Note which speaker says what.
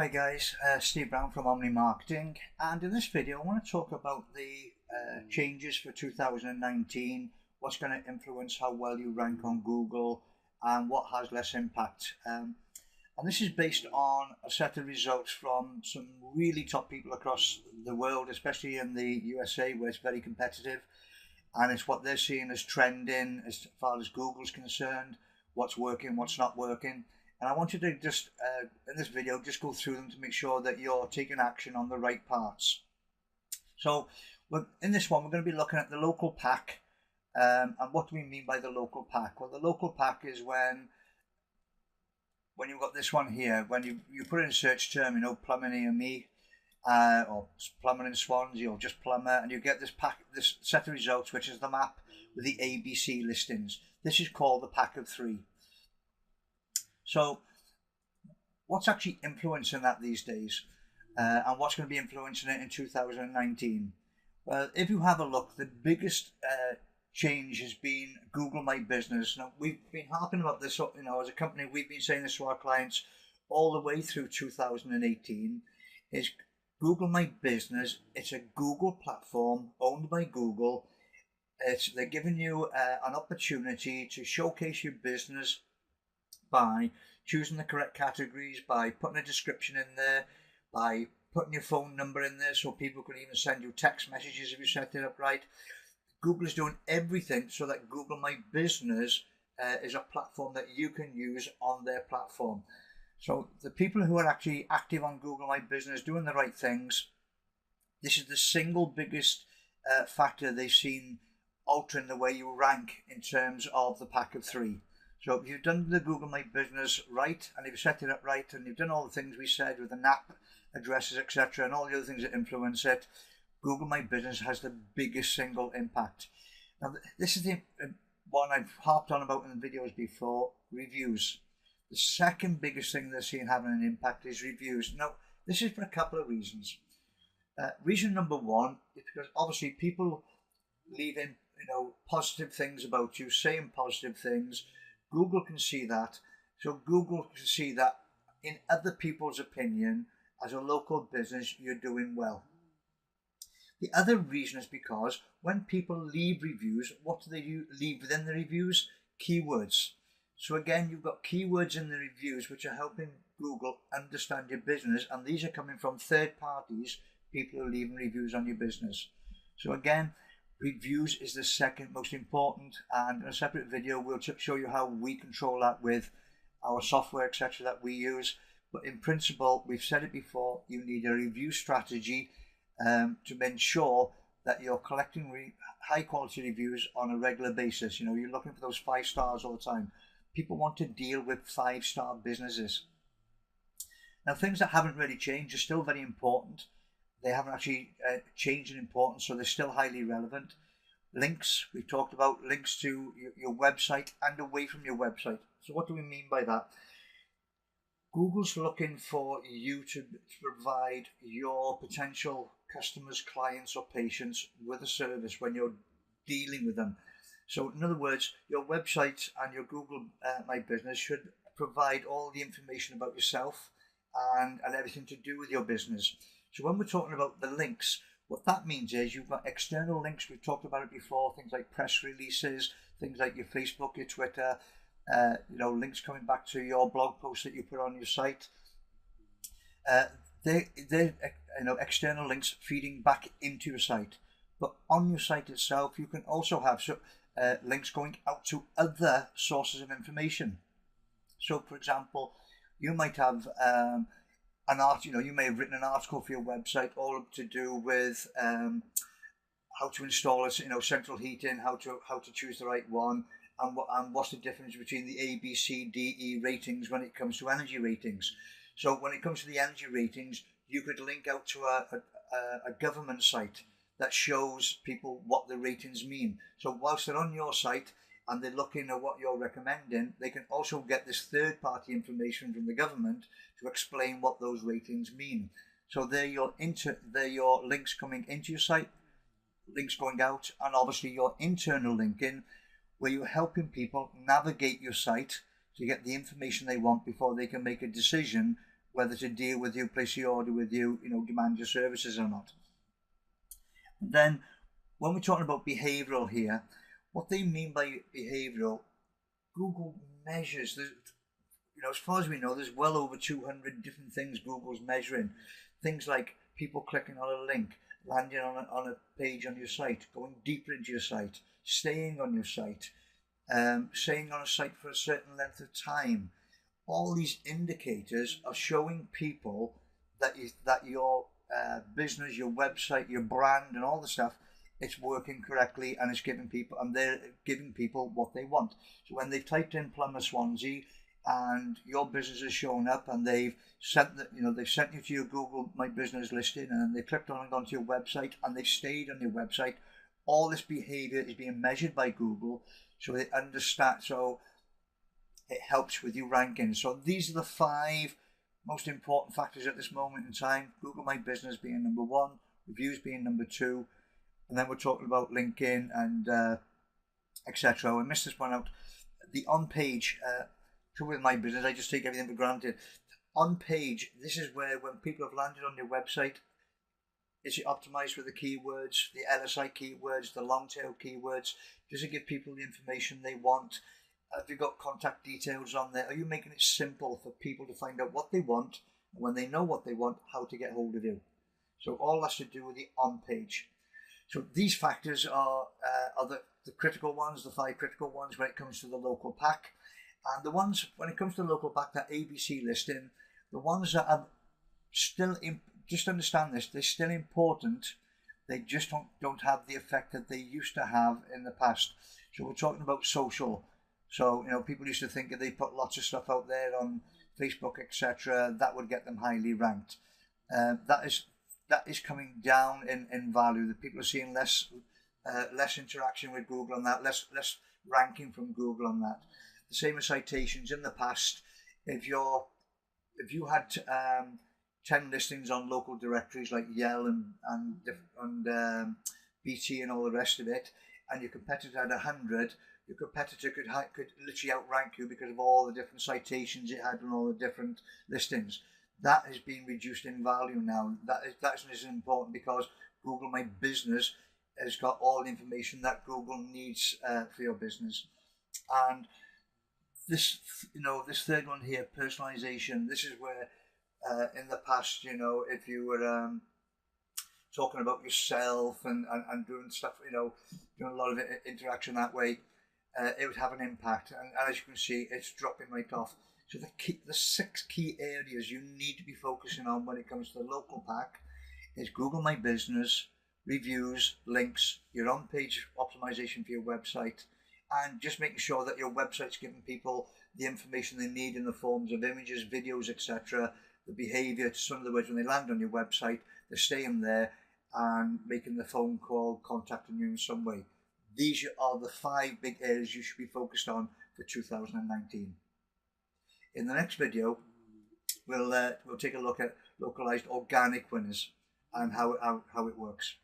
Speaker 1: Hi guys, Steve Brown from Omni Marketing, and in this video I want to talk about the changes for 2019, what's going to influence how well you rank on Google and what has less impact. And this is based on a set of results from some really top people across the world, especially in the USA where it's very competitive, and it's what they're seeing as trending as far as Google's concerned, what's working, what's not working. And I want you to just, in this video, just go through them to make sure that you're taking action on the right parts. So in this one, we're going to be looking at the local pack. And what do we mean by the local pack? Well, the local pack is when you've got this one here, when you put in a search term, plumbing AME, or plumbing in Swansea, or just plumber, and you get this pack, this set of results, which is the map with the ABC listings. This is called the pack of 3. So what's actually influencing that these days, and what's going to be influencing it in 2019? Well, if you have a look, the biggest change has been Google My Business. Now, we've been harping about this, as a company, we've been saying this to our clients all the way through 2018, is Google My Business. It's a Google platform owned by Google. They're giving you an opportunity to showcase your business by choosing the correct categories, by putting a description in there, by putting your phone number in there so people can even send you text messages if you set it up right. Google is doing everything so that Google My Business is a platform that you can use on their platform. So the people who are actually active on Google My Business, doing the right things, this is the single biggest factor they've seen altering the way you rank in terms of the pack of 3. So if you've done the Google My Business right, and you've set it up right, and you've done all the things we said with the NAP addresses, etc., and all the other things that influence it, Google My Business has the biggest single impact. Now, this is the one I've harped on about in the videos before, reviews. The second biggest thing they're seeing having an impact is reviews. Now, this is for a couple of reasons. Reason number one is because obviously people leaving, positive things about you, saying positive things. Google can see that. So Google can see that in other people's opinion, as a local business, you're doing well. The other reason is because when people leave reviews, what do they leave within the reviews? Keywords. So again, you've got keywords in the reviews which are helping Google understand your business, and these are coming from third parties, people who are leaving reviews on your business. So again, reviews is the second most important, and in a separate video we'll show you how we control that with our software, etc., that we use. But in principle, we've said it before, you need a review strategy to ensure that you're collecting high quality reviews on a regular basis. You're looking for those 5 stars all the time. People want to deal with 5-star businesses. Now, things that haven't really changed are still very important. They haven't actually changed in importance, so they're still highly relevant. Links, we've talked about links to your website and away from your website. So what do we mean by that? Google's looking for you to provide your potential customers, clients or patients with a service when you're dealing with them. So in other words, your website and your Google My Business should provide all the information about yourself and everything to do with your business. So when we're talking about the links, what that means is you've got external links. We've talked about it before, things like press releases, things like your Facebook, your Twitter, links coming back to your blog posts that you put on your site. They're external links feeding back into your site. But on your site itself, you can also have links going out to other sources of information. So, for example, you might have you may have written an article for your website all to do with how to install central heating, how to choose the right one, and what's the difference between the A, B, C, D, E ratings when it comes to energy ratings. So when it comes to the energy ratings, you could link out to a government site that shows people what the ratings mean. So whilst they're on your site and they're looking at what you're recommending, they can also get this third-party information from the government to explain what those ratings mean. So they're your links coming into your site, links going out, and obviously your internal linking, where you're helping people navigate your site to get the information they want before they can make a decision whether to deal with you, place your order with you, demand your services or not. And then when we're talking about behavioral here, what they mean by behavioral, Google measures, as far as we know, there's well over 200 different things Google's measuring. Things like people clicking on a link, landing on a page on your site, going deeper into your site, staying on your site, staying on a site for a certain length of time. All these indicators are showing people that your business, your website, your brand, and all the stuff, it's working correctly, and it's giving people, and they're giving people what they want. So when they've typed in Plumber Swansea, and your business has shown up, and they've sent they've sent you to your Google My Business listing, and then they clicked on and gone to your website, and they've stayed on your website. All this behavior is being measured by Google, so they understand. So it helps with your ranking. So these are the 5 most important factors at this moment in time. Google My Business being number 1, reviews being number 2, and then we're talking about LinkedIn and etc. I missed this one out. The on-page. With My Business, I just take everything for granted. On page, this is where when people have landed on your website, is it optimized with the keywords, the LSI keywords, the long tail keywords? Does it give people the information they want? Have you got contact details on there? Are you making it simple for people to find out what they want, and when they know what they want, how to get hold of you? So all that's to do with the on page. So these factors are the critical ones, the 5 critical ones when it comes to the local pack. And the ones, when it comes to local back, that ABC listing, the ones that are still, just understand this, they're still important. They just don't have the effect that they used to have in the past. So we're talking about social. So, people used to think if they put lots of stuff out there on Facebook, etc., that would get them highly ranked. That is coming down in value. The people are seeing less interaction with Google on that, less ranking from Google on that. The same as citations. In the past, if you had 10 listings on local directories like Yell and BT and all the rest of it, and your competitor had 100, your competitor could literally outrank you because of all the different citations it had and all the different listings. That has been reduced in value now. That's as important because Google My Business has got all the information that Google needs for your business. And this third one here, personalization, this is where in the past, if you were talking about yourself and doing stuff, doing a lot of interaction that way, it would have an impact. And as you can see, it's dropping right off. So the 6 key areas you need to be focusing on when it comes to the local pack is Google My Business, reviews, links, your on-page optimization for your website, and just making sure that your website's giving people the information they need in the forms of images, videos, etc. The behavior, so in other words, when they land on your website, they're staying there and making the phone call, contacting you in some way. These are the 5 big areas you should be focused on for 2019. In the next video, we'll take a look at localized organic winners and how it works.